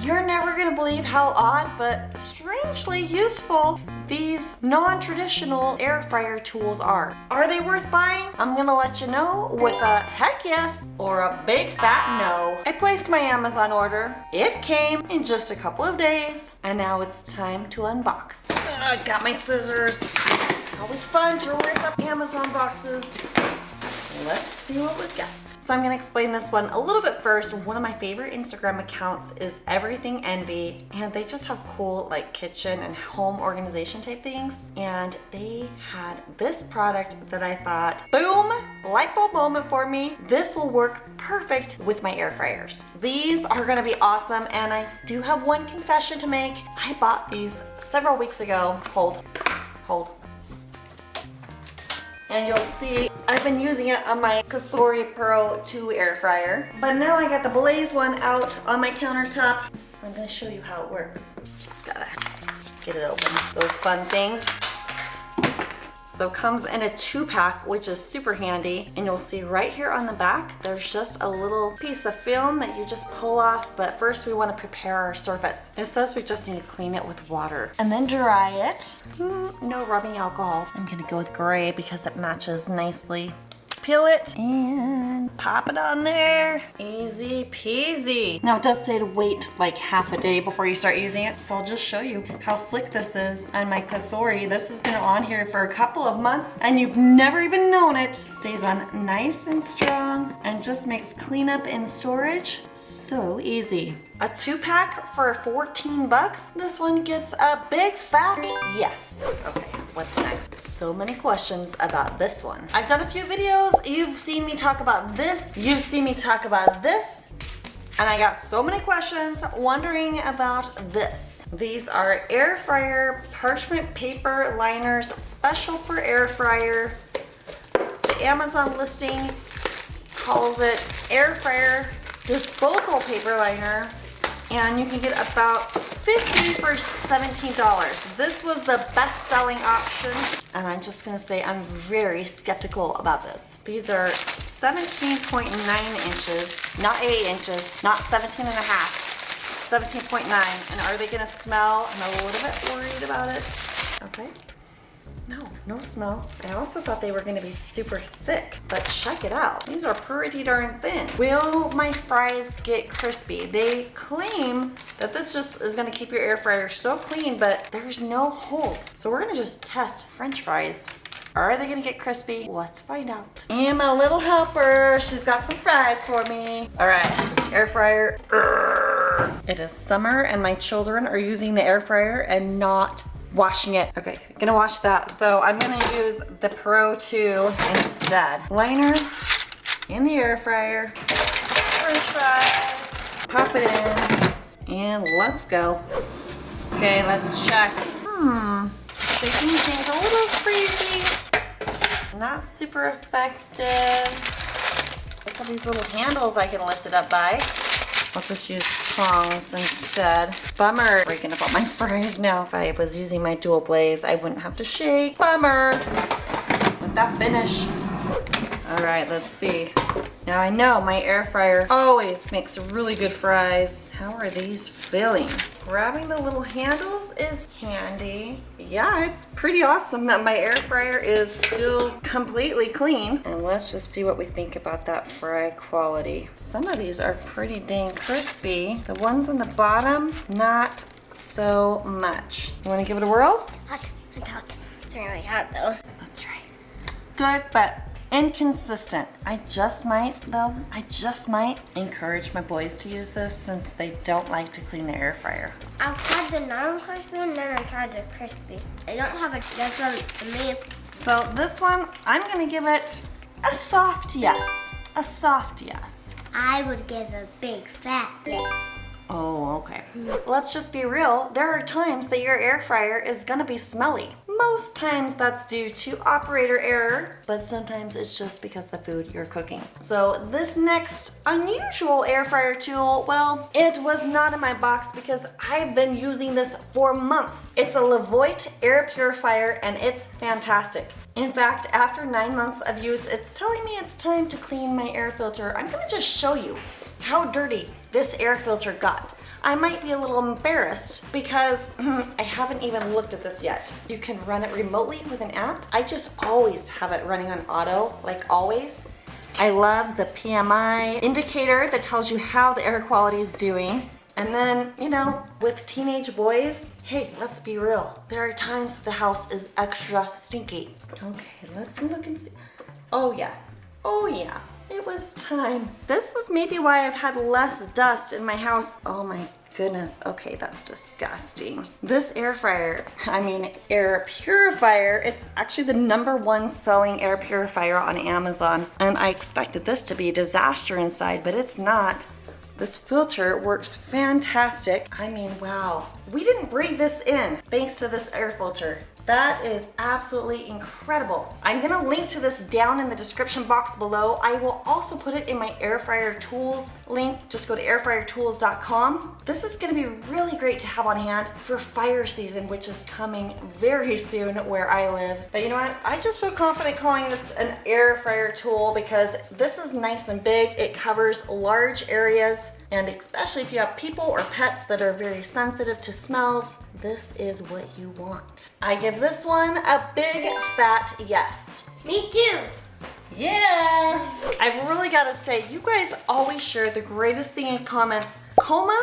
You're never gonna believe how odd but strangely useful these non-traditional air fryer tools are. Are they worth buying? I'm gonna let you know with a heck yes or a big fat no. I placed my Amazon order. It came in just a couple of days, and now it's time to unbox. I got my scissors. It's always fun to rip up Amazon boxes. Let's see what we've got. So I'm gonna explain this one a little bit first. One of my favorite Instagram accounts is Everything Envy, and they just have cool like kitchen and home organization type things. And they had this product that I thought, boom, light bulb moment for me. This will work perfect with my air fryers. These are gonna be awesome, and I do have one confession to make. I bought these several weeks ago. Hold. And you'll see I've been using it on my Cosori Pro 2 air fryer. But now I got the Blaze one out on my countertop. I'm gonna show you how it works. Just gotta get it open. Those fun things. So it comes in a 2-pack, which is super handy. And you'll see right here on the back, there's just a little piece of film that you just pull off. But first we wanna prepare our surface. It says we just need to clean it with water and then dry it. No rubbing alcohol. I'm gonna go with gray because it matches nicely. Peel it and pop it on there. Easy peasy. Now it does say to wait like half a day before you start using it, so I'll just show you how slick this is on my Cosori. This has been on here for a couple of months and you've never even known it. Stays on nice and strong and just makes cleanup and storage so easy. A 2-pack for 14 bucks. This one gets a big fat yes. Okay, what's next? So many questions about this one. I've done a few videos. You've seen me talk about this. You've seen me talk about this. And I got so many questions wondering about this. These are air fryer parchment paper liners, special for air fryer. The Amazon listing calls it air fryer disposable paper liner. And you can get about 50 for $17. This was the best-selling option, and I'm just gonna say I'm very skeptical about this. These are 17.9 inches, not 8 inches, not 17 and a half, 17.9. And are they gonna smell? I'm a little bit worried about it. Okay. No smell. I also thought they were gonna be super thick, but check it out. These are pretty darn thin. Will my fries get crispy? They claim that this just is gonna keep your air fryer so clean, but there's no holes. So we're gonna just test French fries. Are they gonna get crispy? Let's find out. And my little helper, she's got some fries for me. All right, air fryer. It is summer and my children are using the air fryer and not washing it. Okay, gonna wash that. So I'm gonna use the Pro 2 instead. Liner in the air fryer, French fries, pop it in, and let's go. Okay, let's check. Baking things a little crazy. Not super effective. There's all these little handles I can lift it up by. I'll just use tongs instead. Bummer. Breaking up all my fries now. If I was using my dual blaze, I wouldn't have to shake. Bummer. Let that finish. All right, let's see. Now I know my air fryer always makes really good fries. How are these filling? Grabbing the little handles is handy. Yeah, it's pretty awesome that my air fryer is still completely clean. And let's just see what we think about that fry quality. Some of these are pretty dang crispy. The ones on the bottom, not so much. You wanna give it a whirl? Hot. It's hot. It's really hot though. Let's try. Good, but inconsistent. I just might encourage my boys to use this since they don't like to clean the air fryer. I've tried the non-crispy and then I tried the crispy. I don't have a difference to me. So this one, I'm gonna give it a soft yes. A soft yes. I would give a big fat yes. Oh, okay. Let's just be real. There are times that your air fryer is gonna be smelly. Most times that's due to operator error, but sometimes it's just because of the food you're cooking. So this next unusual air fryer tool, well, it was not in my box because I've been using this for months. It's a Levoit Air Purifier and it's fantastic. In fact, after 9 months of use, it's telling me it's time to clean my air filter. I'm gonna just show you how dirty this air filter got. I might be a little embarrassed because I haven't even looked at this yet. You can run it remotely with an app. I just always have it running on auto, like always. I love the PMI indicator that tells you how the air quality is doing. And then, you know, with teenage boys, hey, let's be real. There are times the house is extra stinky. Okay, let's look and see. Oh yeah, it was time. This is maybe why I've had less dust in my house. Oh my goodness, okay, that's disgusting. This air fryer, air purifier, it's actually the #1 selling air purifier on Amazon. And I expected this to be a disaster inside, but it's not. This filter works fantastic. Wow. We didn't bring this in thanks to this air filter. That is absolutely incredible. I'm gonna link to this down in the description box below. I will also put it in my air fryer tools link. Just go to airfryertools.com. This is gonna be really great to have on hand for fire season, which is coming very soon where I live. But you know what? I just feel confident calling this an air fryer tool because this is nice and big. It covers large areas. And especially if you have people or pets that are very sensitive to smells, this is what you want. I give this one a big fat yes. Me too. Yeah. I've really got to say, you guys always share the greatest thing in comments. Coma,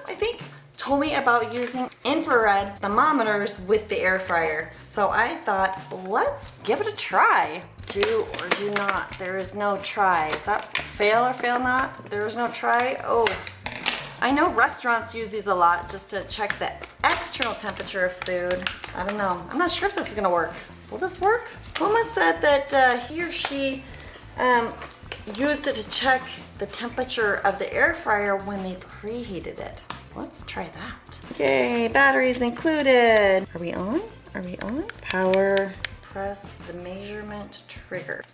I think, told me about using infrared thermometers with the air fryer. So I thought, let's give it a try. Do or do not. There is no try. Is that fail or fail not? There is no try. Oh, I know restaurants use these a lot just to check the external temperature of food. I don't know. I'm not sure if this is gonna work. Will this work? Mama said that he or she used it to check the temperature of the air fryer when they preheated it. Let's try that. Okay, batteries included. Are we on? Are we on? Power. Press the measurement trigger.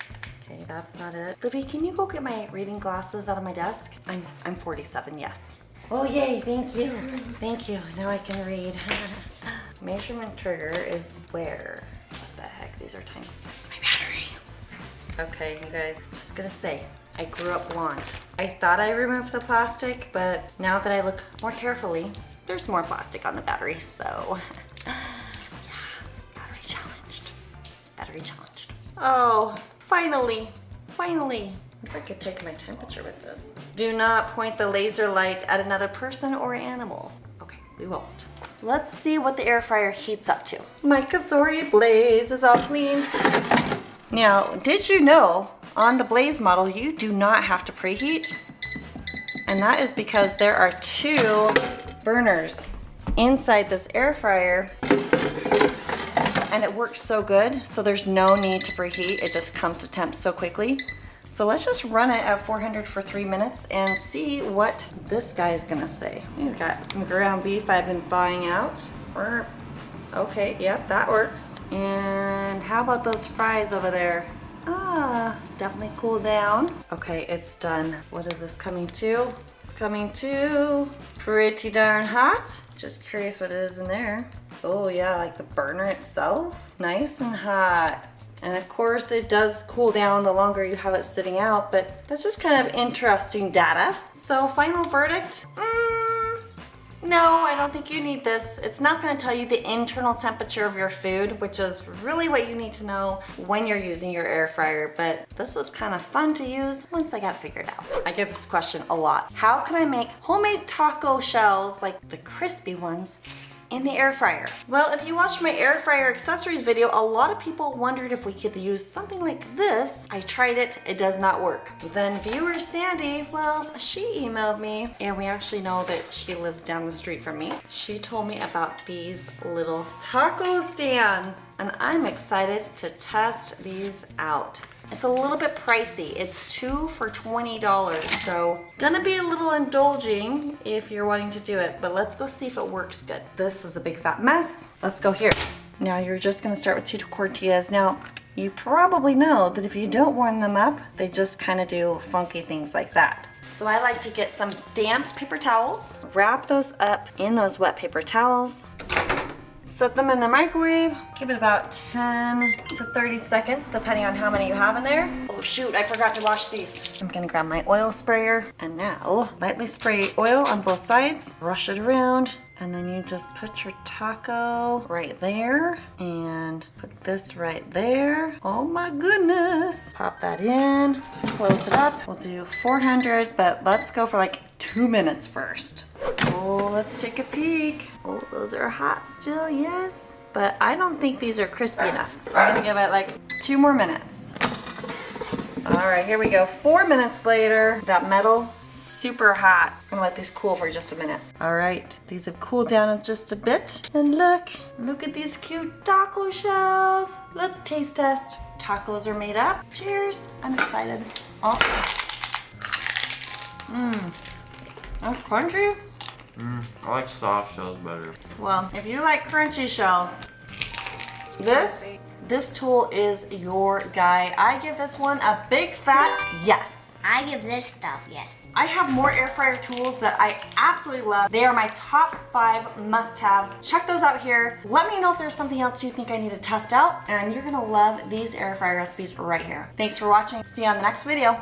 Okay, that's not it. Livy, can you go get my reading glasses out of my desk? I'm 47, yes. Oh yay, thank you. Thank you, now I can read. Measurement trigger is where? What the heck, these are tiny. It's my battery. Okay, you guys, just gonna say, I grew up blonde. I thought I removed the plastic, but now that I look more carefully, there's more plastic on the battery, so. Battery challenged. Oh, finally. If I could take my temperature with this. Do not point the laser light at another person or animal. Okay, we won't. Let's see what the air fryer heats up to. My Kasori Blaze is all clean. Now, did you know on the Blaze model you do not have to preheat? And that is because there are 2 burners inside this air fryer. And it works so good, so there's no need to preheat. It just comes to temp so quickly. So let's just run it at 400 for 3 minutes and see what this guy is gonna say. We've got some ground beef I've been thawing out. Okay, yep, that works. And how about those fries over there? Definitely cool down. Okay, it's done. What is this coming to? It's coming to pretty darn hot. Just curious what it is in there. Oh yeah, like the burner itself. Nice and hot. And of course it does cool down the longer you have it sitting out, but that's just kind of interesting data. So final verdict, no, I don't think you need this. It's not gonna tell you the internal temperature of your food, which is really what you need to know when you're using your air fryer, but this was kind of fun to use once I got it figured out. I get this question a lot. How can I make homemade taco shells, like the crispy ones, in the air fryer? Well, if you watched my air fryer accessories video, a lot of people wondered if we could use something like this. I tried it, it does not work. Then viewer Sandy, well, she emailed me, and we actually know that she lives down the street from me. She told me about these little taco stands, and I'm excited to test these out. It's a little bit pricey. It's 2 for $20, so gonna be a little indulging if you're wanting to do it, but let's go see if it works good. This is a big fat mess. Let's go here. Now you're just gonna start with 2 tortillas. Now, you probably know that if you don't warm them up, they just kind of do funky things like that. So I like to get some damp paper towels, wrap those up in those wet paper towels, set them in the microwave. Give it about 10 to 30 seconds, depending on how many you have in there. Oh shoot, I forgot to wash these. I'm gonna grab my oil sprayer and now lightly spray oil on both sides, brush it around, and then you just put your taco right there and put this right there. Oh my goodness. Pop that in, close it up. We'll do 400, but let's go for like 2 minutes first. Oh, let's take a peek. Oh, those are hot still, yes. But I don't think these are crispy enough. I'm gonna give it like 2 more minutes. All right, here we go. 4 minutes later, that metal, super hot. I'm gonna let these cool for just a minute. All right, these have cooled down just a bit. And look at these cute taco shells. Let's taste test. Tacos are made up. Cheers, I'm excited. Oh. That's crunchy. I like soft shells better. Well, if you like crunchy shells, this tool is your guy. I give this one a big fat yes. I give this stuff yes. I have more air fryer tools that I absolutely love. They are my top 5 must-haves. Check those out here. Let me know if there's something else you think I need to test out, and you're gonna love these air fryer recipes right here. Thanks for watching. See you on the next video.